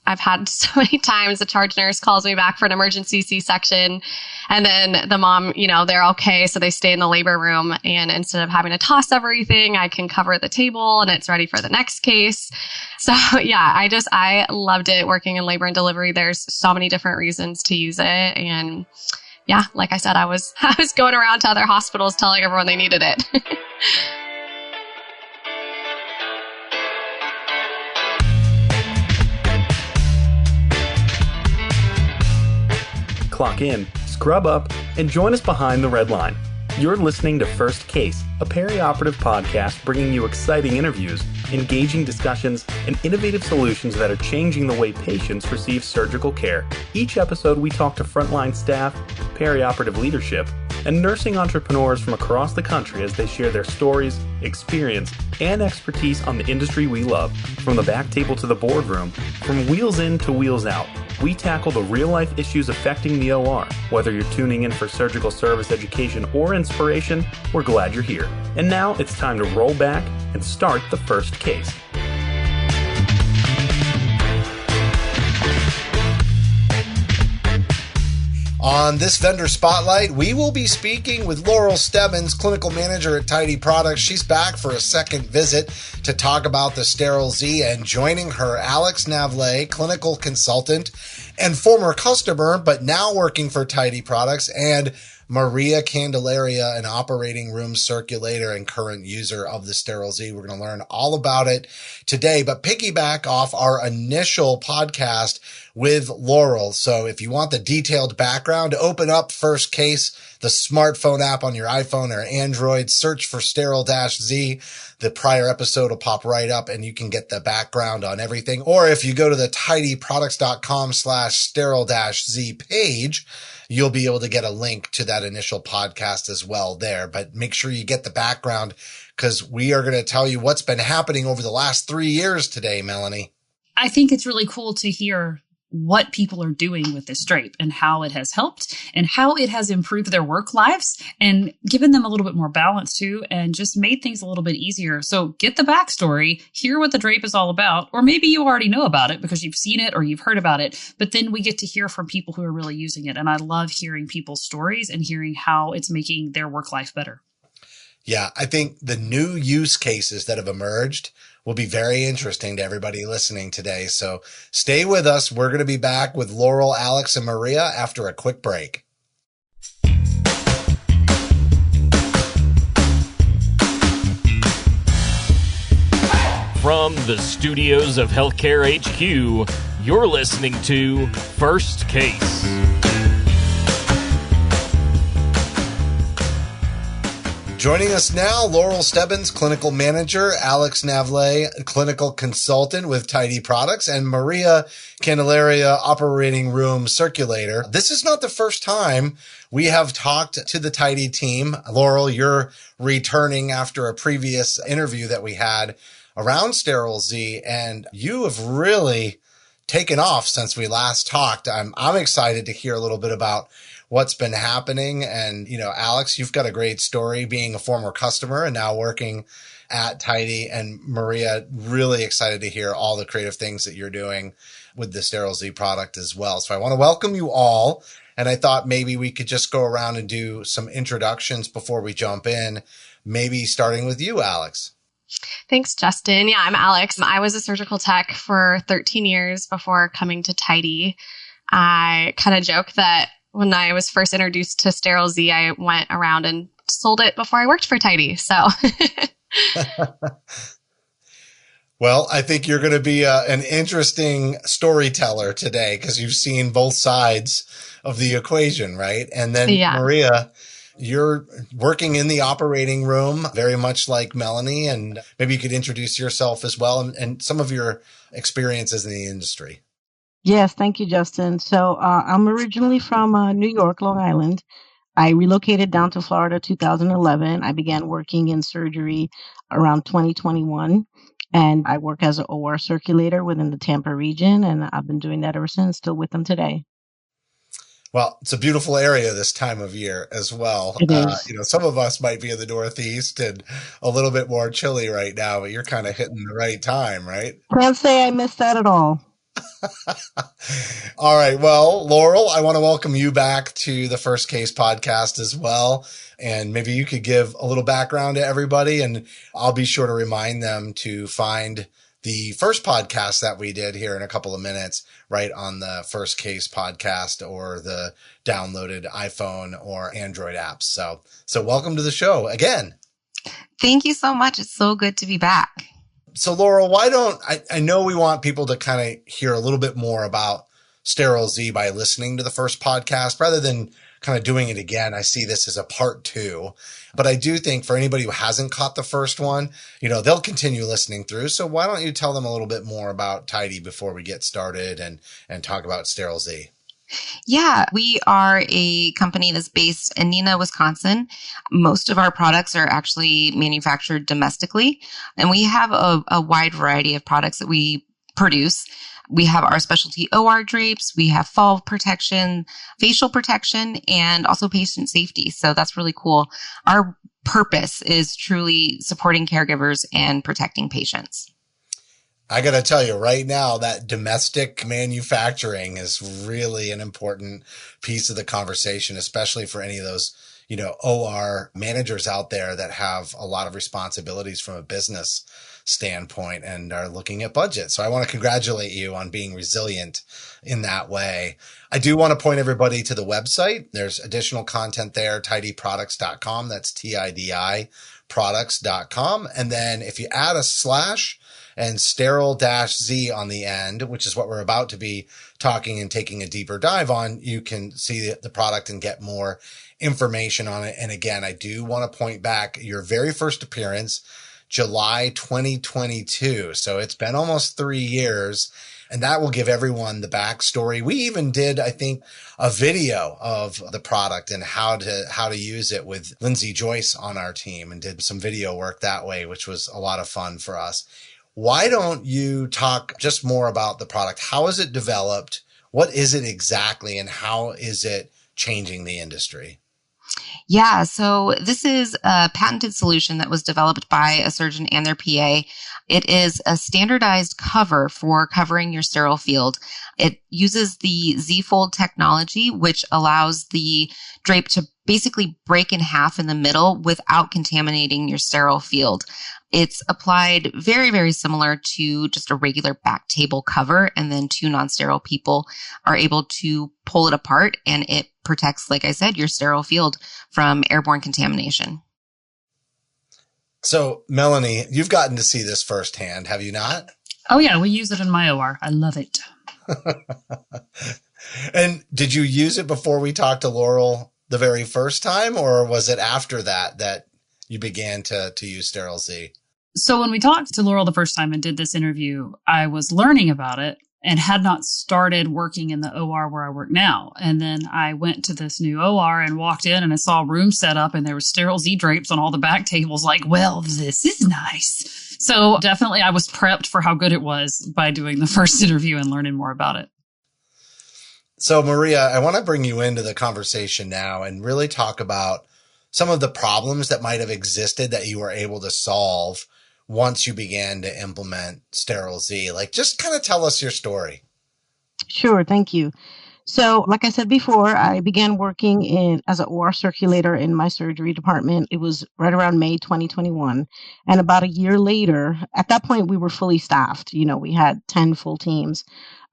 I've had so many times the charge nurse calls me back for an emergency C-section, and then the mom, they're okay. So they stay in the labor room, and instead of having to toss everything, I can cover the table and it's ready for the next case. So yeah, I loved it working in labor and delivery. There's so many different reasons to use it. And yeah, like I said, I was going around to other hospitals telling everyone they needed it. Clock in, scrub up, and join us behind the red line. You're listening to First Case, a perioperative podcast bringing you exciting interviews, engaging discussions, and innovative solutions that are changing the way patients receive surgical care. Each episode, we talk to frontline staff, perioperative leadership, and nursing entrepreneurs from across the country as they share their stories, experience, and expertise on the industry we love. From the back table to the boardroom, from wheels in to wheels out, we tackle the real-life issues affecting the OR. Whether you're tuning in for surgical service education or inspiration, we're glad you're here. And now it's time to roll back and start the first case. On this vendor spotlight, we will be speaking with Laurel Stebbins, clinical manager at TIDI Products. She's back for a second visit to talk about the Sterile-Z, and joining her, Alex Navlet, clinical consultant and former customer, but now working for TIDI Products, and Maria Candelaria, an operating room circulator and current user of the Sterile-Z. We're going to learn all about it today, but piggyback off our initial podcast with Laurel. So if you want the detailed background, open up First Case, the smartphone app on your iPhone or Android, search for Sterile-Z. The prior episode will pop right up and you can get the background on everything. Or if you go to the tidiproducts.com/Sterile-Z page, you'll be able to get a link to that initial podcast as well there. But make sure you get the background, because we are going to tell you what's been happening over the last 3 years today, Melanie. I think it's really cool to hear what people are doing with this drape and how it has helped and how it has improved their work lives and given them a little bit more balance too, and just made things a little bit easier. So get the backstory, hear what the drape is all about, or maybe you already know about it because you've seen it or you've heard about it, but then we get to hear from people who are really using it. And I love hearing people's stories and hearing how it's making their work life better. Yeah, I think the new use cases that have emerged will be very interesting to everybody listening today. So stay with us. We're going to be back with Laurel, Alex, and Maria after a quick break. From the studios of Healthcare HQ, you're listening to First Case. Joining us now, Laurel Stebbins, clinical manager, Alex Navlet, clinical consultant with TIDI Products, and Maria Candelaria, operating room circulator. This is not the first time we have talked to the TIDI team. Laurel, you're returning after a previous interview that we had around Sterile-Z, and you have really taken off since we last talked. I'm excited to hear a little bit about what's been happening. And, Alex, you've got a great story being a former customer and now working at TIDI. And Maria, really excited to hear all the creative things that you're doing with the Sterile-Z product as well. So I want to welcome you all. And I thought maybe we could just go around and do some introductions before we jump in, maybe starting with you, Alex. Thanks, Justin. Yeah, I'm Alex. I was a surgical tech for 13 years before coming to TIDI. I kind of joke that when I was first introduced to Sterile-Z, I went around and sold it before I worked for TIDI. So, well, I think you're going to be an interesting storyteller today because you've seen both sides of the equation, right? And then Maria, you're working in the operating room, very much like Melanie, and maybe you could introduce yourself as well and some of your experiences in the industry. Yes, thank you, Justin. So I'm originally from New York, Long Island. I relocated down to Florida 2011. I began working in surgery around 2021, and I work as an OR circulator within the Tampa region, and I've been doing that ever since, still with them today. Well, it's a beautiful area this time of year as well. It is. Some of us might be in the Northeast and a little bit more chilly right now, but you're kind of hitting the right time, right? Can't say I missed that at all. All right. Well, Laurel, I want to welcome you back to the First Case podcast as well. And maybe you could give a little background to everybody, and I'll be sure to remind them to find the first podcast that we did here in a couple of minutes, right on the First Case podcast or the downloaded iPhone or Android apps. So welcome to the show again. Thank you so much. It's so good to be back. So Laurel, I know we want people to kind of hear a little bit more about Sterile-Z by listening to the first podcast rather than kind of doing it again. I see this as a part 2, but I do think for anybody who hasn't caught the first one, they'll continue listening through. So why don't you tell them a little bit more about TIDI before we get started and talk about Sterile-Z? Yeah, we are a company that's based in Neenah, Wisconsin. Most of our products are actually manufactured domestically, and we have a wide variety of products that we produce. We have our specialty OR drapes, we have fall protection, facial protection, and also patient safety. So that's really cool. Our purpose is truly supporting caregivers and protecting patients. I got to tell you right now that domestic manufacturing is really an important piece of the conversation, especially for any of those, OR managers out there that have a lot of responsibilities from a business standpoint and are looking at budget. So I want to congratulate you on being resilient in that way. I do want to point everybody to the website. There's additional content there, tidiproducts.com. That's TIDI products.com. And then if you add a / and sterile-Z on the end, which is what we're about to be talking and taking a deeper dive on, you can see the product and get more information on it. And again, I do want to point back your very first appearance, July 2022. So it's been almost 3 years, and that will give everyone the backstory. We even did, I think, a video of the product and how to use it with Lindsay Joyce on our team, and did some video work that way, which was a lot of fun for us. Why don't you talk just more about the product? How is it developed? What is it exactly? And how is it changing the industry? Yeah, so this is a patented solution that was developed by a surgeon and their PA. It is a standardized cover for covering your sterile field. It uses the Z-fold technology, which allows the drape to basically break in half in the middle without contaminating your sterile field. It's applied very, very similar to just a regular back table cover, and then 2 non-sterile people are able to pull it apart, and it protects, like I said, your sterile field from airborne contamination. So, Melanie, you've gotten to see this firsthand, have you not? Oh, yeah. We use it in my OR. I love it. And did you use it before we talked to Laurel the very first time, or was it after that you began to use Sterile-Z? So when we talked to Laurel the first time and did this interview, I was learning about it and had not started working in the OR where I work now. And then I went to this new OR and walked in, and I saw a room set up, and there was Sterile-Z drapes on all the back tables. Like, well, this is nice. So definitely I was prepped for how good it was by doing the first interview and learning more about it. So Maria, I want to bring you into the conversation now and really talk about some of the problems that might have existed that you were able to solve once you began to implement Sterile-Z. Like, just kind of tell us your story. Sure, thank you. So, like I said before, I began working as an OR circulator in my surgery department. It was right around May 2021. And about a year later, at that point, we were fully staffed. We had 10 full teams.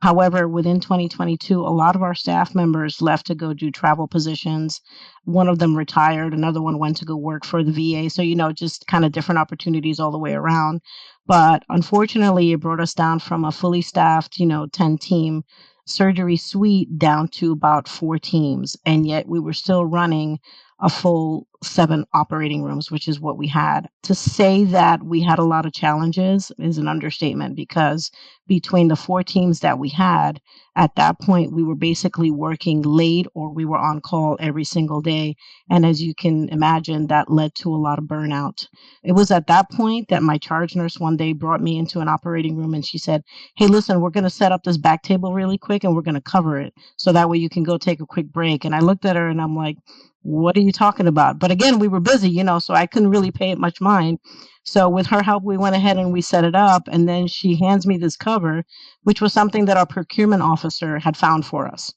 However, within 2022, a lot of our staff members left to go do travel positions. One of them retired. Another one went to go work for the VA. So, just kind of different opportunities all the way around. But unfortunately, it brought us down from a fully staffed, 10 team surgery suite down to about 4 teams. And yet we were still running a full 7 operating rooms, which is what we had. To say that we had a lot of challenges is an understatement, because between the 4 teams that we had, at that point, we were basically working late or we were on call every single day. And as you can imagine, that led to a lot of burnout. It was at that point that my charge nurse one day brought me into an operating room, and she said, "Hey, listen, we're going to set up this back table really quick and we're going to cover it. So that way you can go take a quick break." And I looked at her and I'm like, what are you talking about? But again, we were busy, so I couldn't really pay it much mind. So with her help, we went ahead and we set it up. And then she hands me this cover, which was something that our procurement officer had found for us.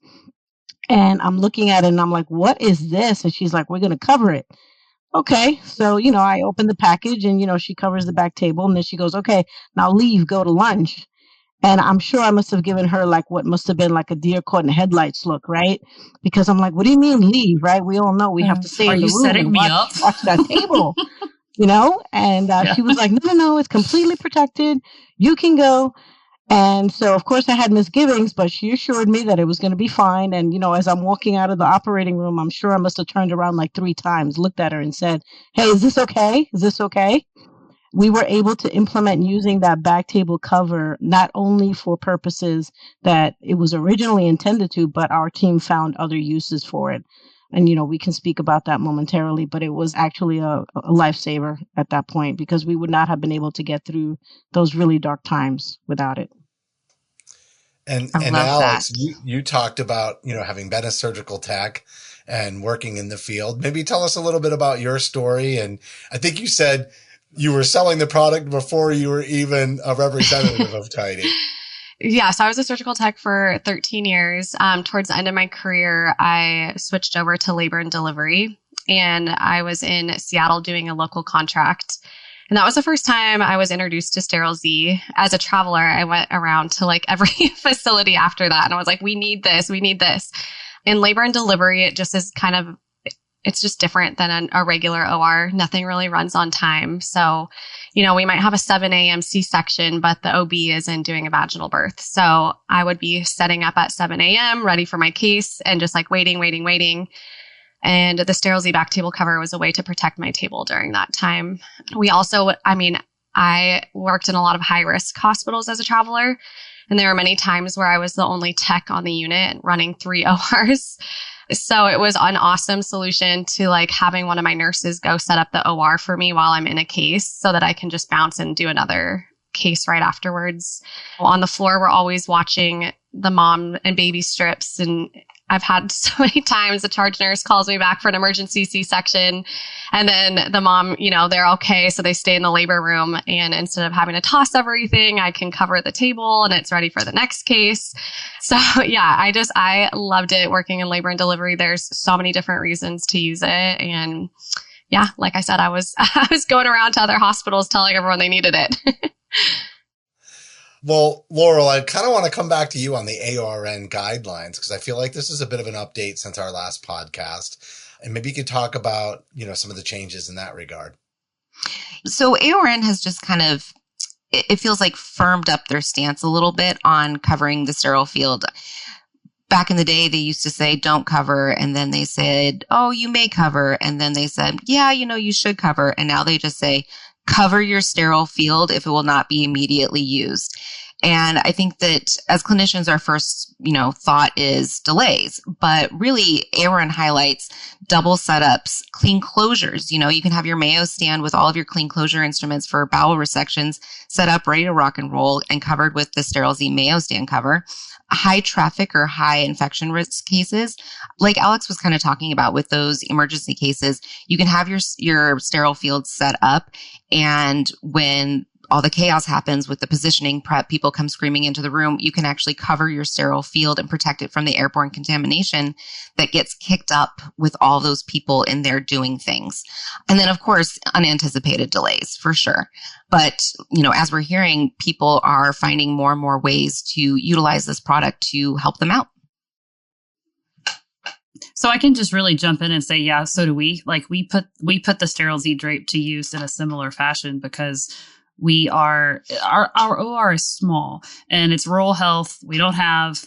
And I'm looking at it and I'm like, what is this? And she's like, we're going to cover it. Okay. So, I open the package and, she covers the back table and then she goes, okay, now leave, go to lunch. And I'm sure I must have given her like what must have been like a deer caught in headlights look, right? Because I'm like, what do you mean leave, right? We all know we have to stay in the room and watch that table, And she was like, no, it's completely protected. You can go. And so, of course, I had misgivings, but she assured me that it was going to be fine. And, as I'm walking out of the operating room, I'm sure I must have turned around like 3 times, looked at her and said, hey, is this okay? Is this okay? We were able to implement using that back table cover, not only for purposes that it was originally intended to, but our team found other uses for it. And, we can speak about that momentarily, but it was actually a lifesaver at that point because we would not have been able to get through those really dark times without it. And Alex, you talked about, having been a surgical tech and working in the field. Maybe tell us a little bit about your story. And I think you said you were selling the product before you were even a representative of TIDI. Yeah, so I was a surgical tech for 13 years. Towards the end of my career, I switched over to labor and delivery, and I was in Seattle doing a local contract. And that was the first time I was introduced to Sterile-Z. As a traveler, I went around to like every facility after that, and I was like, we need this. In labor and delivery, it just is it's just different than a regular OR. Nothing really runs on time. So, we might have a 7 a.m. C-section, but the OB isn't doing a vaginal birth. So I would be setting up at 7 a.m., ready for my case and just like waiting. And the Sterile-Z back table cover was a way to protect my table during that time. We also, I worked in a lot of high-risk hospitals as a traveler, and there were many times where I was the only tech on the unit running 3 ORs. So it was an awesome solution to like having one of my nurses go set up the OR for me while I'm in a case so that I can just bounce and do another case right afterwards. On the floor, we're always watching the mom and baby strips. And I've had so many times the charge nurse calls me back for an emergency C-section, and then the mom, they're okay. So they stay in the labor room, and instead of having to toss everything, I can cover the table and it's ready for the next case. So yeah, I loved it working in labor and delivery. There's so many different reasons to use it. And yeah, like I said, I was going around to other hospitals telling everyone they needed it. Well, Laurel, I kind of want to come back to you on the ARN guidelines because I feel like this is a bit of an update since our last podcast. And maybe you could talk about, some of the changes in that regard. So ARN has just kind of, it feels like firmed up their stance a little bit on covering the sterile field. Back in the day, they used to say, don't cover. And then they said, oh, you may cover. And then they said, yeah, you should cover. And now they just say, cover your sterile field if it will not be immediately used. And I think that as clinicians, our first, thought is delays, but really ARN highlights double setups, clean closures. You can have your Mayo stand with all of your clean closure instruments for bowel resections set up, ready to rock and roll and covered with the Sterile-Z Mayo stand cover. High traffic or high infection risk cases, like Alex was kind of talking about with those emergency cases, you can have your sterile field set up, and when all the chaos happens with the positioning prep, people come screaming into the room, you can actually cover your sterile field and protect it from the airborne contamination that gets kicked up with all those people in there doing things. And then, of course, unanticipated delays for sure. But, as we're hearing, people are finding more and more ways to utilize this product to help them out. So I can just really jump in and say, yeah, so do we. Like we put the Sterile-Z drape to use in a similar fashion because our OR is small and it's rural health. We don't have,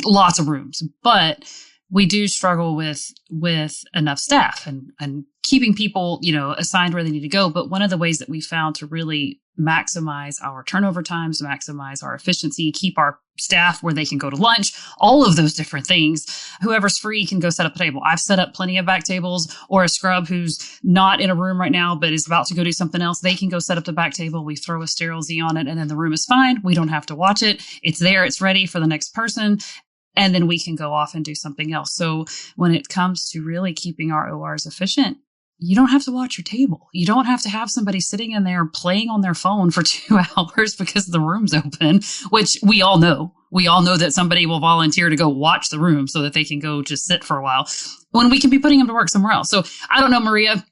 lots of rooms, but we do struggle with enough staff and keeping people, assigned where they need to go. But one of the ways that we found to really maximize our turnover times, maximize our efficiency, keep our staff where they can go to lunch, all of those different things. Whoever's free can go set up a table. I've set up plenty of back tables, or a scrub who's not in a room right now, but is about to go do something else. They can go set up the back table. We throw a Sterile-Z on it and then the room is fine. We don't have to watch it. It's there. It's ready for the next person. and then we can go off and do something else. So when it comes to really keeping our ORs efficient, you don't have to watch your table. You don't have to have somebody sitting in there playing on their phone for 2 hours because the room's open, which we all know. We all know that somebody will volunteer to go watch the room so that they can go just sit for a while when we can be putting them to work somewhere else. So I don't know, Maria,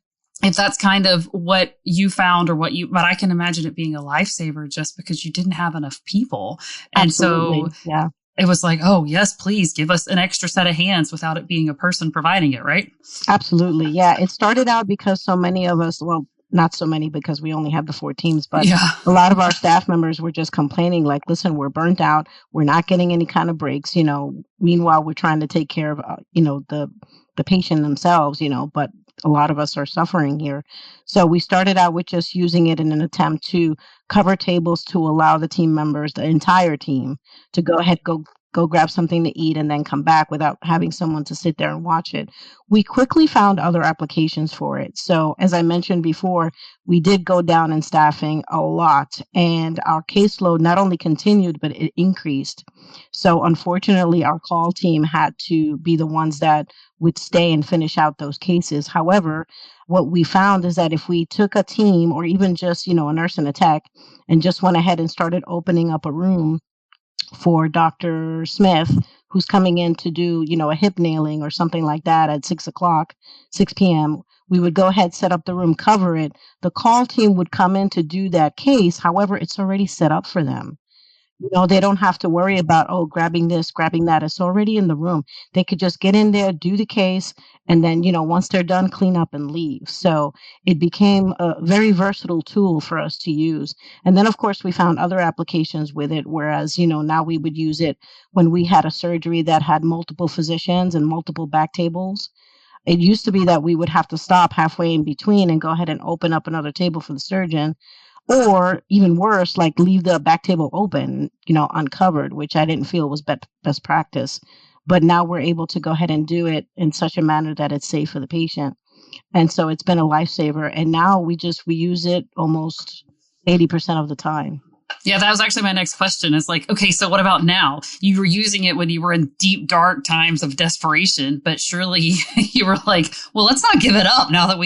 if that's kind of what you found or but I can imagine it being a lifesaver just because you didn't have enough people. And Absolutely. so Yeah. it was like, oh, yes, please give us an extra set of hands without it being a person providing it, right? Absolutely. Yeah. It started out because so many of us, well, not so many because we only have the 4 teams, but a lot of our staff members were just complaining like, listen, we're burnt out. We're not getting any kind of breaks. Meanwhile, we're trying to take care of, the patient themselves, but a lot of us are suffering here. So we started out with just using it in an attempt to cover tables to allow the team members, the entire team, to go ahead, go grab something to eat and then come back without having someone to sit there and watch it. We quickly found other applications for it. So as I mentioned before, we did go down in staffing a lot, and our caseload not only continued, but it increased. So unfortunately, our call team had to be the ones that would stay and finish out those cases. However, what we found is that if we took a team or even just, a nurse and a tech and just went ahead and started opening up a room for Dr. Smith, who's coming in to do, a hip nailing or something like that at 6 p.m., we would go ahead, set up the room, cover it. The call team would come in to do that case. However, it's already set up for them. They don't have to worry about, grabbing this, grabbing that. It's already in the room. They could just get in there, do the case, and then, once they're done, clean up and leave. So it became a very versatile tool for us to use. And then, of course, we found other applications with it, whereas, now we would use it when we had a surgery that had multiple physicians and multiple back tables. It used to be that we would have to stop halfway in between and go ahead and open up another table for the surgeon. Or even worse, like leave the back table open, uncovered, which I didn't feel was best practice. But now we're able to go ahead and do it in such a manner that it's safe for the patient. And so it's been a lifesaver. And now we use it almost 80% of the time. Yeah, that was actually my next question. Is like, okay, so what about now? You were using it when you were in deep, dark times of desperation, but surely you were like, well, let's not give it up now that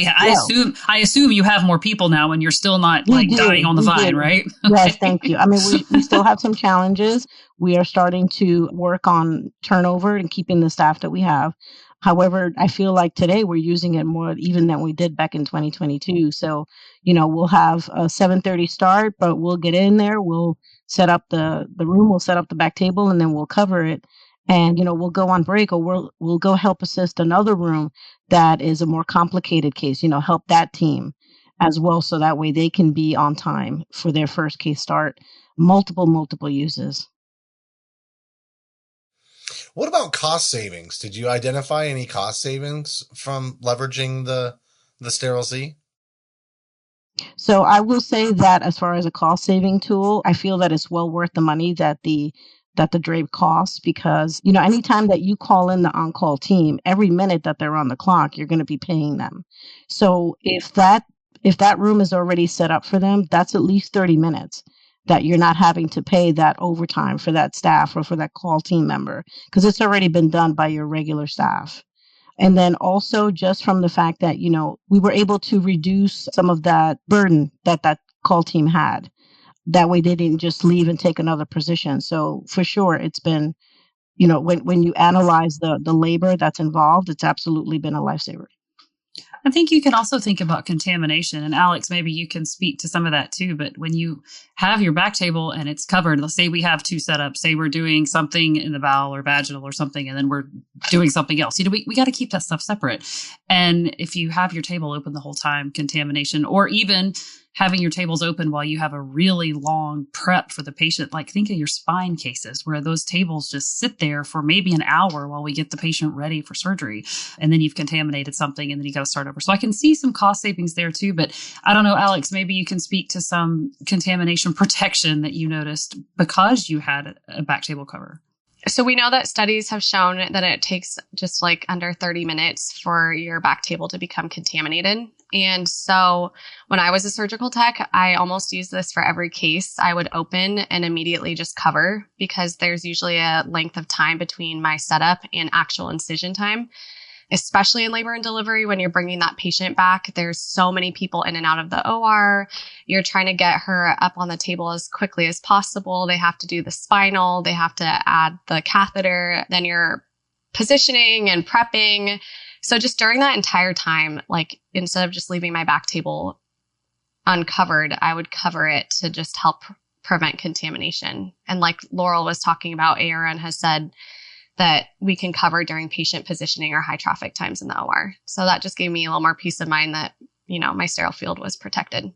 I assume you have more people now and you're still not dying on the vine, right? Yes, thank you. I mean, we still have some challenges. We are starting to work on turnover and keeping the staff that we have. However, I feel like today we're using it more even than we did back in 2022. So, we'll have a 7:30 start, but we'll get in there. We'll set up the room. We'll set up the back table, and then we'll cover it. And, we'll go on break, or we'll go help assist another room that is a more complicated case, help that team as well. So that way they can be on time for their first case start. Multiple uses. What about cost savings? Did you identify any cost savings from leveraging the Sterile-Z? So I will say that as far as a cost saving tool, I feel that it's well worth the money that the drape costs, because, anytime that you call in the on-call team, every minute that they're on the clock, you're going to be paying them. So if that room is already set up for them, that's at least 30 minutes that you're not having to pay that overtime for that staff or for that call team member, because it's already been done by your regular staff. And then also just from the fact that, we were able to reduce some of that burden that call team had. That way they didn't just leave and take another position. So for sure, it's been, when you analyze the labor that's involved, it's absolutely been a lifesaver. I think you can also think about contamination. And Alex, maybe you can speak to some of that too. But when you have your back table and it's covered, let's say we have 2 setups, say we're doing something in the bowel or vaginal or something, and then we're doing something else. We got to keep that stuff separate. And if you have your table open the whole time, contamination, or even having your tables open while you have a really long prep for the patient, like think of your spine cases where those tables just sit there for maybe an hour while we get the patient ready for surgery. And then you've contaminated something and then you got to start over. So I can see some cost savings there too, but I don't know, Alex, maybe you can speak to some contamination protection that you noticed because you had a back table cover. So we know that studies have shown that it takes just like under 30 minutes for your back table to become contaminated. And so when I was a surgical tech, I almost used this for every case. I would open and immediately just cover because there's usually a length of time between my setup and actual incision time, especially in labor and delivery. When you're bringing that patient back, there's so many people in and out of the OR. You're trying to get her up on the table as quickly as possible. They have to do the spinal. They have to add the catheter. Then you're positioning and prepping. So just during that entire time, like instead of just leaving my back table uncovered, I would cover it to just help prevent contamination. And like Laurel was talking about, ARN has said that we can cover during patient positioning or high traffic times in the OR. So that just gave me a little more peace of mind that, you know, my sterile field was protected.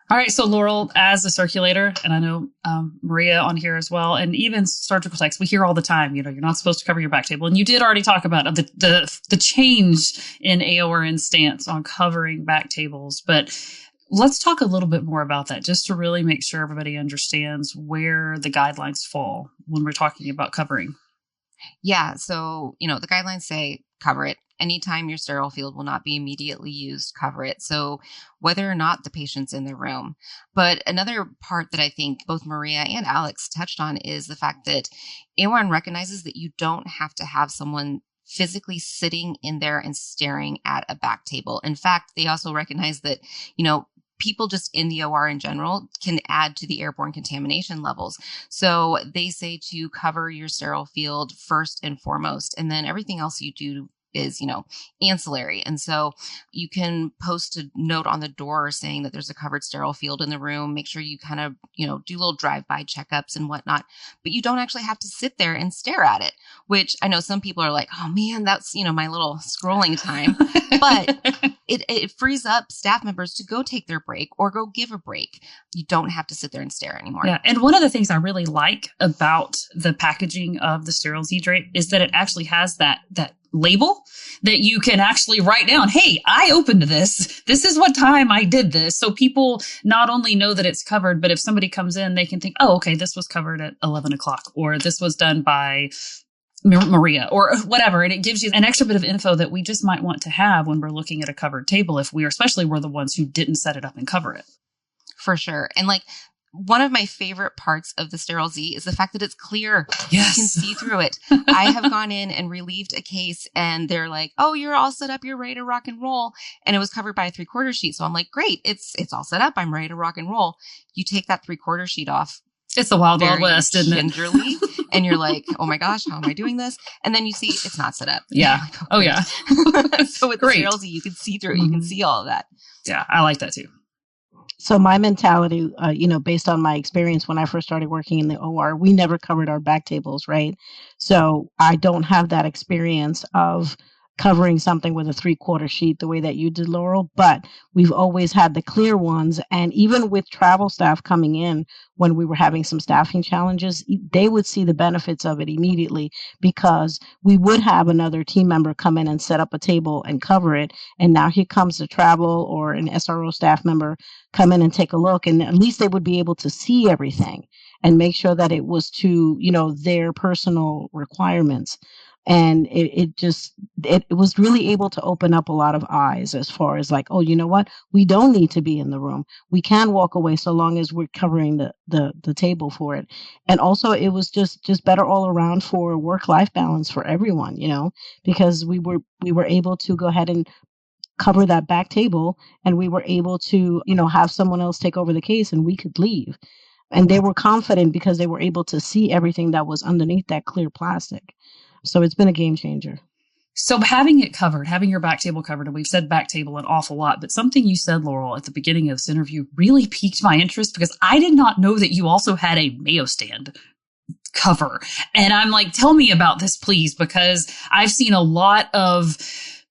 All right. So Laurel, as a circulator, and I know Maria on here as well, and even surgical techs, we hear all the time, you know, you're not supposed to cover your back table. And you did already talk about the change in AORN stance on covering back tables. But let's talk a little bit more about that, just to really make sure everybody understands where the guidelines fall when we're talking about covering. Yeah. So, you know, the guidelines say cover it. Anytime your sterile field will not be immediately used, cover it. So whether or not the patient's in the room. But another part that I think both Maria and Alex touched on is the fact that AORN recognizes that you don't have to have someone physically sitting in there and staring at a back table. In fact, they also recognize that, you know, people just in the OR in general can add to the airborne contamination levels. So they say to cover your sterile field first and foremost, and then everything else you do is, you know, ancillary. And so you can post a note on the door saying that there's a covered sterile field in the room. Make sure you kind of, you know, do little drive-by checkups and whatnot, but you don't actually have to sit there and stare at it, which I know some people are like, oh man, that's, you know, my little scrolling time, but it frees up staff members to go take their break or go give a break. You don't have to sit there and stare anymore. Yeah. And one of the things I really like about the packaging of the Sterile-Z drape is that it actually has that label that you can actually write down. Hey, I opened this. This is what time I did this. So people not only know that it's covered, but if somebody comes in, they can think, oh, okay, this was covered at 11 o'clock, or this was done by Maria or whatever. And it gives you an extra bit of info that we just might want to have when we're looking at a covered table, if especially we're the ones who didn't set it up and cover it. For sure. And like, one of my favorite parts of the Sterile-Z is the fact that it's clear. Yes. You can see through it. I have gone in and relieved a case and they're like, oh, you're all set up. You're ready to rock and roll. And it was covered by a 3/4 sheet. So I'm like, great. It's all set up. I'm ready to rock and roll. You take that 3/4 sheet off. It's the wild west, isn't it? Gingerly, and you're like, oh my gosh, how am I doing this? And then you see it's not set up. Yeah. Like, oh yeah. So with the Sterile-Z, you can see through it. You can see all of that. Yeah. I like that too. So my mentality, based on my experience when I first started working in the OR, we never covered our back tables, right? So I don't have that experience of covering something with a 3/4 sheet the way that you did, Laurel, but we've always had the clear ones. And even with travel staff coming in, when we were having some staffing challenges, they would see the benefits of it immediately, because we would have another team member come in and set up a table and cover it. And now here comes the travel or an SRO staff member come in and take a look, and at least they would be able to see everything and make sure that it was to, their personal requirements. And it was really able to open up a lot of eyes as far as like, oh, you know what? We don't need to be in the room. We can walk away so long as we're covering the table for it. And also it was just better all around for work-life balance for everyone, because we were able to go ahead and cover that back table, and we were able to, have someone else take over the case and we could leave. And they were confident because they were able to see everything that was underneath that clear plastic. So it's been a game changer. So having it covered, having your back table covered, and we've said back table an awful lot, but something you said, Laurel, at the beginning of this interview really piqued my interest, because I did not know that you also had a Mayo stand cover. And I'm like, tell me about this, please, because I've seen a lot of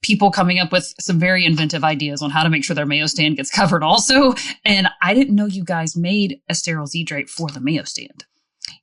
people coming up with some very inventive ideas on how to make sure their Mayo stand gets covered also. And I didn't know you guys made a Sterile-Z drape for the Mayo stand.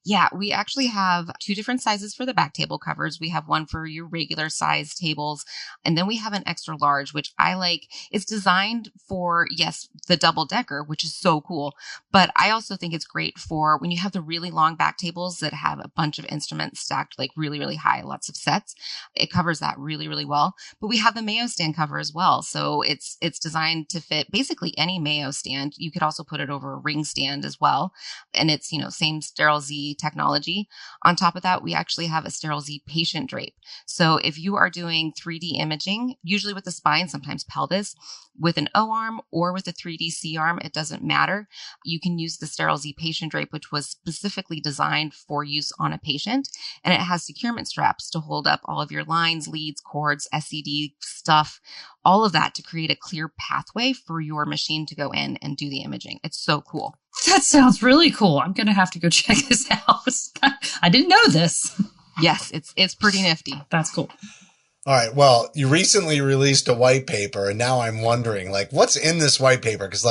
Yeah, we actually have two different sizes for the back table covers. We have one for your regular size tables, and then we have an extra large, which I like. It's designed for, yes, the double decker, which is so cool. But I also think it's great for when you have the really long back tables that have a bunch of instruments stacked like really, really high, lots of sets. It covers that really, really well. But we have the Mayo stand cover as well. So it's designed to fit basically any Mayo stand. You could also put it over a ring stand as well. And it's, same Sterile-Z technology. On top of that, we actually have a Sterile-Z patient drape. So if you are doing 3D imaging, usually with the spine, sometimes pelvis, with an O arm or with a 3D C arm, it doesn't matter. You can use the Sterile-Z patient drape, which was specifically designed for use on a patient. And it has securement straps to hold up all of your lines, leads, cords, SCD stuff, all of that to create a clear pathway for your machine to go in and do the imaging. It's so cool. That sounds really cool. I'm going to have to go check this out. I didn't know this. Yes, it's pretty nifty. That's cool. All right. Well, you recently released a white paper, and now I'm wondering, what's in this white paper? Because,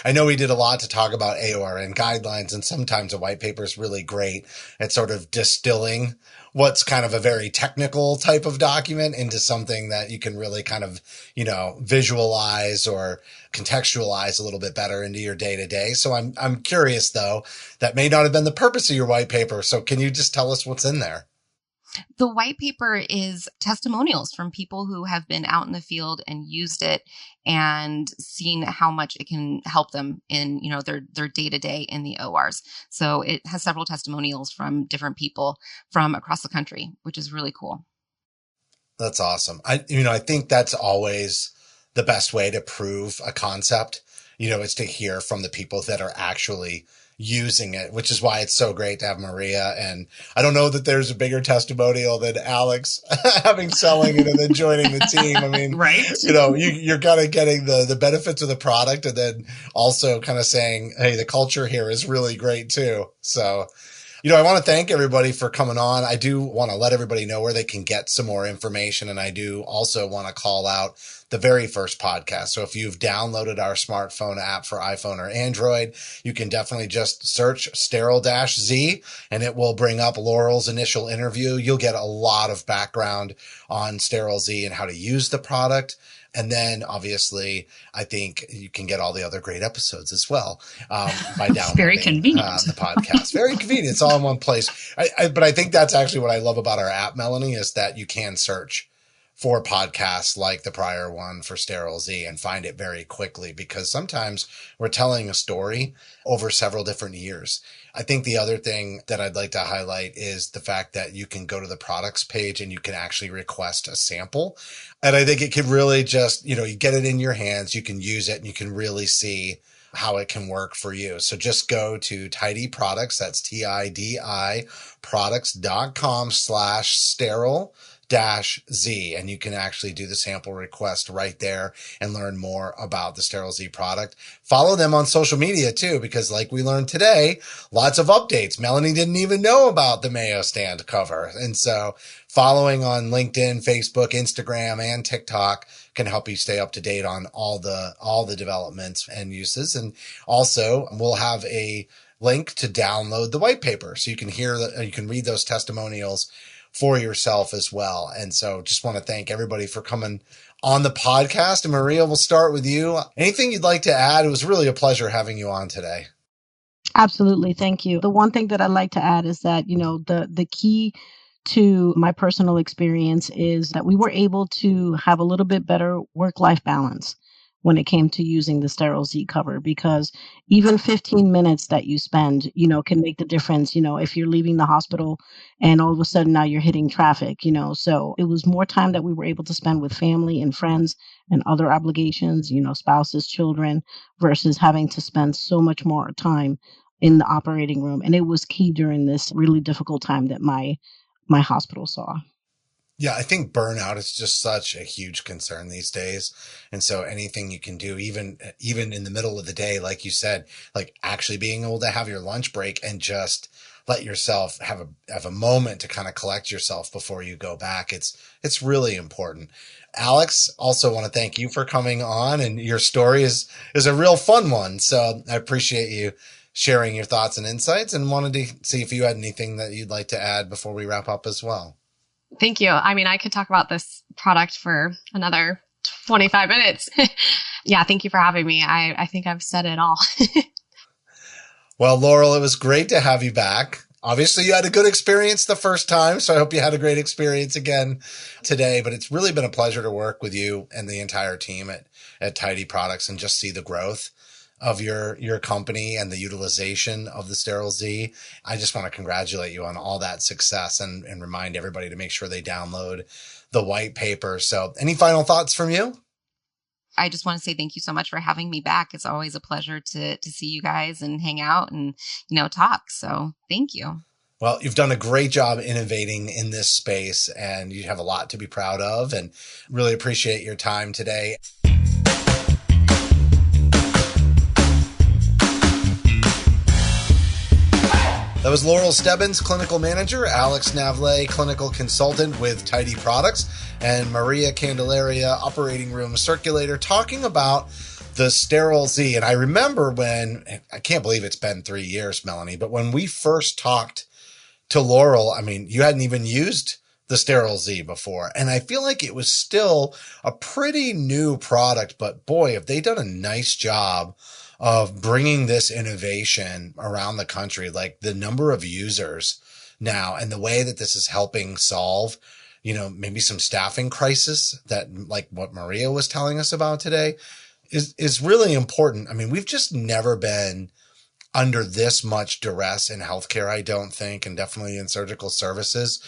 I know we did a lot to talk about AORN guidelines, and sometimes a white paper is really great at sort of distilling what's kind of a very technical type of document into something that you can really kind of, visualize or contextualize a little bit better into your day to day. So I'm curious, though, that may not have been the purpose of your white paper. So can you just tell us what's in there? The white paper is testimonials from people who have been out in the field and used it and seen how much it can help them in, their day-to-day in the ORs. So it has several testimonials from different people from across the country, which is really cool. That's awesome. I think that's always the best way to prove a concept, is to hear from the people that are actually using it, which is why it's so great to have Maria. And I don't know that there's a bigger testimonial than Alex having selling it and then joining the team. I mean, right. You're kind of getting the benefits of the product and then also kind of saying, hey, the culture here is really great too. So, I want to thank everybody for coming on. I do want to let everybody know where they can get some more information. And I do also want to call out the very first podcast. So if you've downloaded our smartphone app for iPhone or Android, you can definitely just search Sterile-Z and it will bring up Laurel's initial interview. You'll get a lot of background on Sterile-Z and how to use the product. And then obviously, I think you can get all the other great episodes as well by downloading very convenient. The podcast. Very convenient. It's all in one place. But I think that's actually what I love about our app, Melanie, is that you can search for podcasts like the prior one for Sterile-Z and find it very quickly, because sometimes we're telling a story over several different years. I think the other thing that I'd like to highlight is the fact that you can go to the products page and you can actually request a sample. And I think it could really just, you get it in your hands, you can use it, and you can really see how it can work for you. So just go to TIDI Products. That's TIDI products.com/sterile-Z, and you can actually do the sample request right there and learn more about the Sterile-Z product. Follow them on social media too, because like we learned today, lots of updates. Melanie didn't even know about the Mayo stand cover. And so following on LinkedIn, Facebook, Instagram, and TikTok can help you stay up to date on all the developments and uses. And also we'll have a link to download the white paper so you can you can read those testimonials for yourself as well. And so just want to thank everybody for coming on the podcast. And Maria, we'll start with you. Anything you'd like to add? It was really a pleasure having you on today. Absolutely. Thank you. The one thing that I'd like to add is that, the key to my personal experience is that we were able to have a little bit better work-life balance when it came to using the Sterile-Z cover, because even 15 minutes that you spend, can make the difference, if you're leaving the hospital and all of a sudden now you're hitting traffic, so it was more time that we were able to spend with family and friends and other obligations, spouses, children, versus having to spend so much more time in the operating room. And it was key during this really difficult time that my hospital saw. Yeah, I think burnout is just such a huge concern these days. And so anything you can do, even in the middle of the day, like you said, like actually being able to have your lunch break and just let yourself have a moment to kind of collect yourself before you go back. It's really important. Alex, also want to thank you for coming on, and your story is a real fun one. So I appreciate you sharing your thoughts and insights, and wanted to see if you had anything that you'd like to add before we wrap up as well. Thank you. I mean, I could talk about this product for another 25 minutes. Yeah, thank you for having me. I think I've said it all. Well, Laurel, it was great to have you back. Obviously, you had a good experience the first time, so I hope you had a great experience again today. But it's really been a pleasure to work with you and the entire team at TIDI Products and just see the growth of your company and the utilization of the Sterile-Z. I just want to congratulate you on all that success and remind everybody to make sure they download the white paper. So any final thoughts from you? I just want to say thank you so much for having me back. It's always a pleasure to see you guys and hang out and, talk. So thank you. Well, you've done a great job innovating in this space, and you have a lot to be proud of, and really appreciate your time today. That was Laurel Stebbins, Clinical Manager, Alex Navlet, Clinical Consultant with TIDI Products, and Maria Candelaria, Operating Room Circulator, talking about the Sterile-Z. And I remember I can't believe it's been 3 years, Melanie, but when we first talked to Laurel, I mean, you hadn't even used the Sterile-Z before. And I feel like it was still a pretty new product, but boy, have they done a nice job of bringing this innovation around the country, like the number of users now and the way that this is helping solve, maybe some staffing crisis that, like what Maria was telling us about today, is really important. I mean, we've just never been under this much duress in healthcare, I don't think, and definitely in surgical services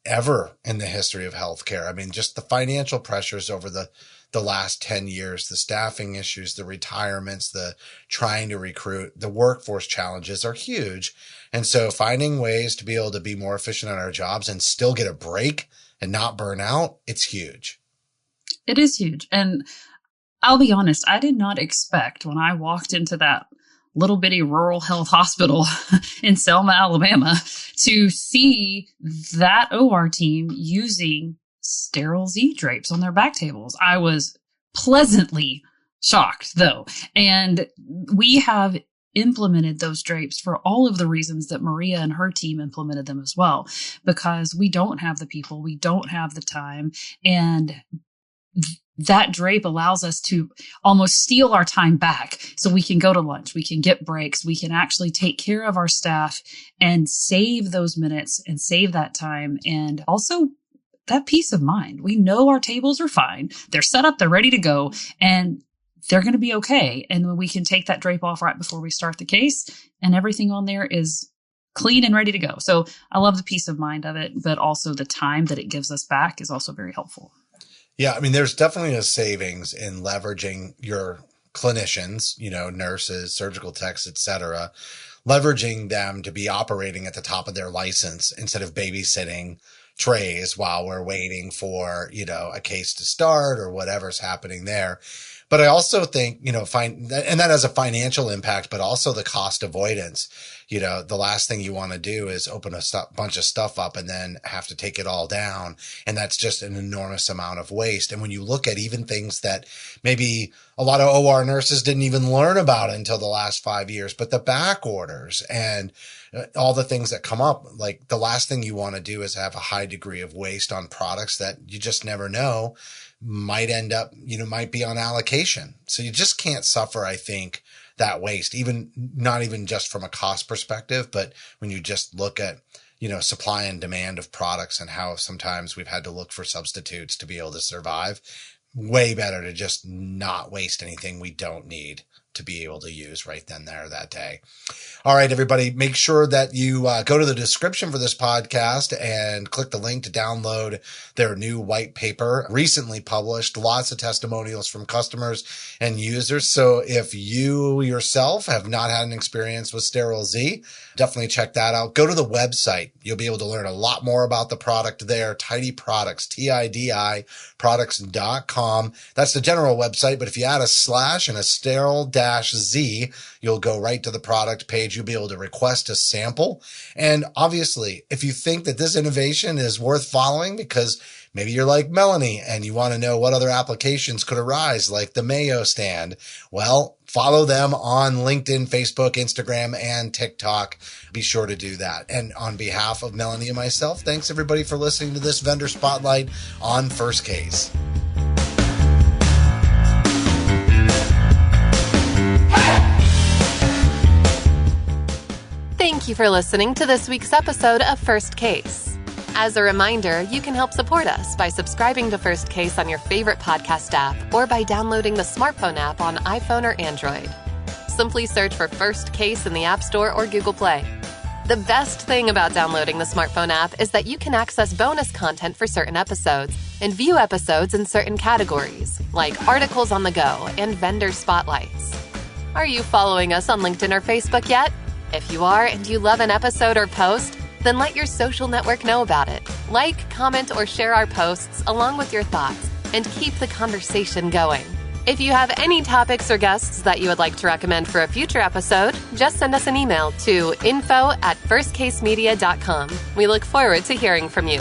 ever in the history of healthcare. I mean, just the financial pressures over the last 10 years, the staffing issues, the retirements, the trying to recruit, the workforce challenges are huge. And so finding ways to be able to be more efficient at our jobs and still get a break and not burn out, it's huge. It is huge. And I'll be honest, I did not expect when I walked into that little bitty rural health hospital in Selma, Alabama, to see that OR team using Sterile-Z drapes on their back tables. I was pleasantly shocked, though. And we have implemented those drapes for all of the reasons that Maria and her team implemented them as well, because we don't have the people, we don't have the time, and that drape allows us to almost steal our time back so we can go to lunch, we can get breaks, we can actually take care of our staff and save those minutes and save that time, and also that peace of mind. We know our tables are fine. They're set up. They're ready to go, and they're going to be okay. And when we can take that drape off right before we start the case, and everything on there is clean and ready to go. So I love the peace of mind of it, but also the time that it gives us back is also very helpful. Yeah. I mean, there's definitely a savings in leveraging your clinicians, nurses, surgical techs, et cetera, leveraging them to be operating at the top of their license instead of babysitting trays while we're waiting for, a case to start or whatever's happening there. But I also think, and that has a financial impact, but also the cost avoidance. The last thing you want to do is open a bunch of stuff up and then have to take it all down. And that's just an enormous amount of waste. And when you look at even things that maybe a lot of OR nurses didn't even learn about until the last 5 years, but the back orders and all the things that come up, like the last thing you want to do is have a high degree of waste on products that you just never know might end up, might be on allocation. So you just can't suffer, I think, that waste, not even just from a cost perspective, but when you just look at, supply and demand of products and how sometimes we've had to look for substitutes to be able to survive. Way better to just not waste anything we don't need to be able to use right then, there, that day. All right, everybody, make sure that you go to the description for this podcast and click the link to download their new white paper, recently published, lots of testimonials from customers and users. So if you yourself have not had an experience with Sterile-Z, definitely check that out. Go to the website. You'll be able to learn a lot more about the product there. TIDI Products, TIDI products.com. That's the general website, but if you add a slash and a sterile Sterile-Z. You'll go right to the product page. You'll be able to request a sample. And obviously, if you think that this innovation is worth following because maybe you're like Melanie and you want to know what other applications could arise, like the Mayo stand, well, follow them on LinkedIn, Facebook, Instagram, and TikTok. Be sure to do that. And on behalf of Melanie and myself, thanks everybody for listening to this Vendor Spotlight on First Case. Thank you for listening to this week's episode of First Case. As a reminder, you can help support us by subscribing to First Case on your favorite podcast app or by downloading the smartphone app on iPhone or Android. Simply search for First Case in the App Store or Google Play. The best thing about downloading the smartphone app is that you can access bonus content for certain episodes and view episodes in certain categories, like articles on the go and vendor spotlights. Are you following us on LinkedIn or Facebook yet? If you are and you love an episode or post, then let your social network know about it. Like, comment, or share our posts along with your thoughts and keep the conversation going. If you have any topics or guests that you would like to recommend for a future episode, just send us an email to info@firstcasemedia.com. We look forward to hearing from you.